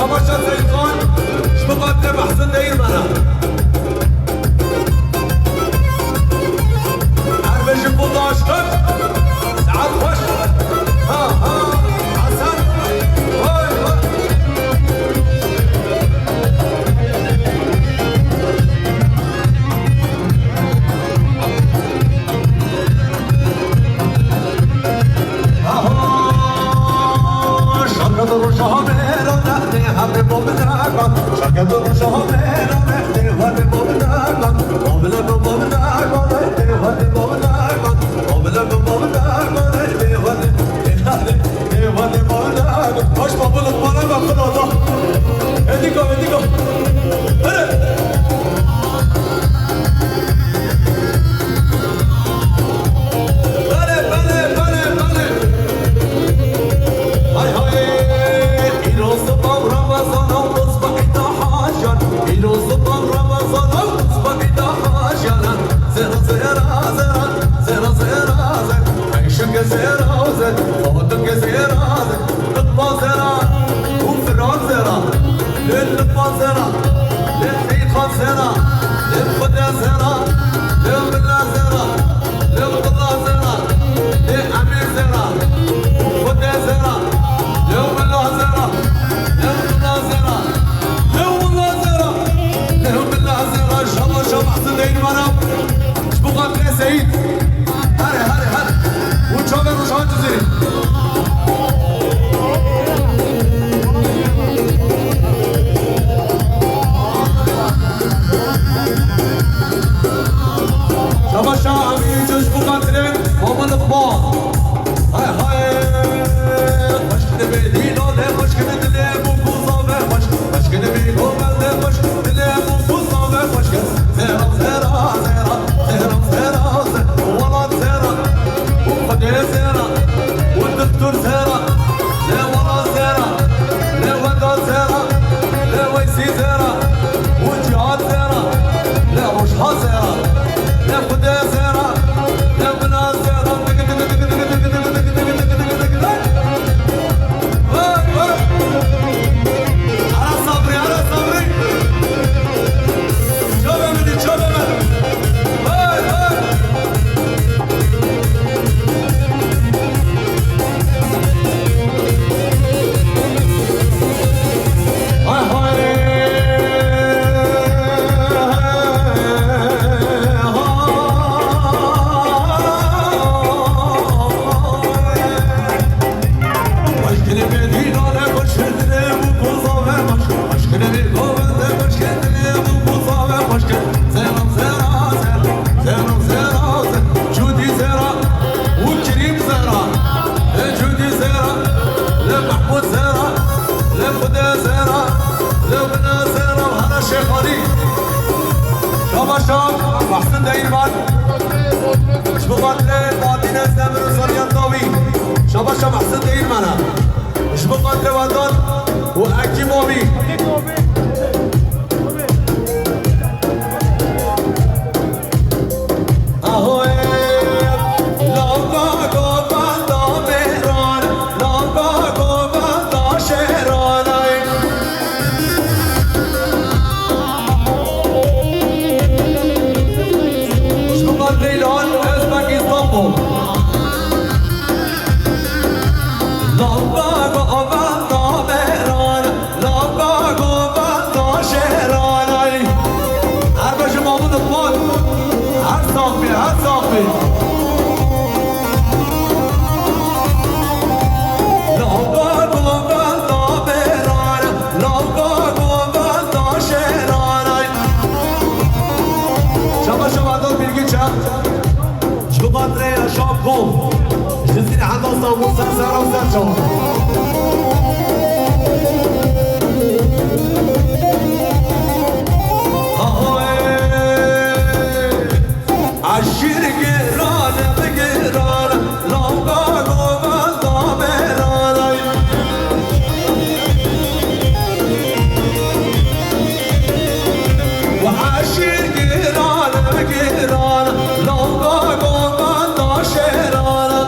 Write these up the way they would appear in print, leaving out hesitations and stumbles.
شباشا زيتون شبقات محسن داير منا عربش بوداشتن سعاد خوش ها حسن هاي شكد الرشاه ميرو نحني حبي بوبناكم شكد الرشاه ميرو نحني حبي بوبناكم بوبناكم بوبناكم نحني حبي بوبناكم بوبناكم بوبناكم نحني حبي بوبناكم hoş babalık bana bakın oda ediko hadi محسن دايرمان شبقات لباطنة سامر وصريان طاوي شباشا محسن دايرمانا شبقات لوادان وأكي موبي جزيرة عند اسطنبول سنة وسنة عشير قرانة بقرانة لوقا قوبان ضامرانا وعشير قرانة بقرانة لوقا قوبان ضامرانا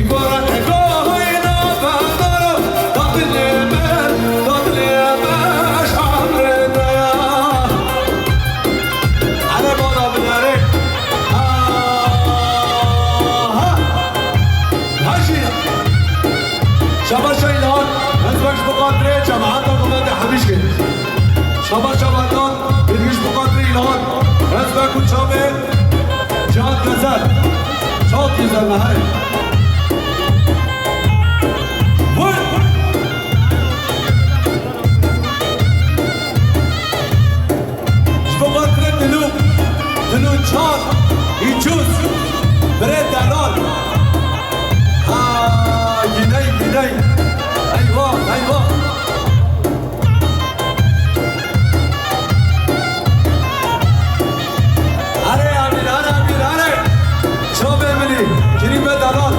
میکنن نگاه اینا بردارو داد لیمش عمر دیا علی بالا بناره هاشی شما شایلان نزبش بقدر جماعت قومت همیش گرید شما شبادان بریش بقدر ایلان نزبه کچامه جان گذر چاک گذر نهاره بقدر دلو چار ایچوز بره دلال گینی ایوه آره شما ببینی کریم دلال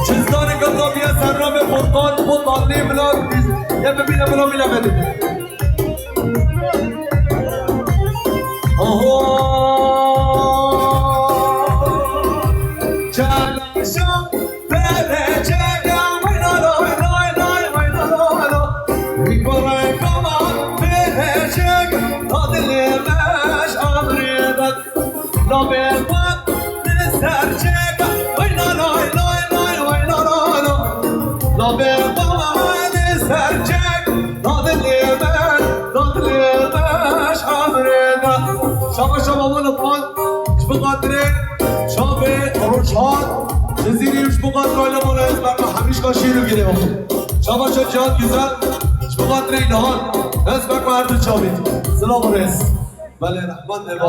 چیزدار گذابی سرام فرقان بطالی بلاد یه ببینه بلا میلا بده چلشم بره چگم وینا میکنه کمان بره چگم دادلیمش آمریدد لابه من نستر چگم وینا لابه من نستر چگم دادلیمش آمریدد شما ولطفاً بقدر شابه روشان جزیریش بقدر آیلا بالا از برما همیش کاشی رو گیره شما جان گذر بقدر اینهان از برما هر دو چابید سلام و رس بله رحمان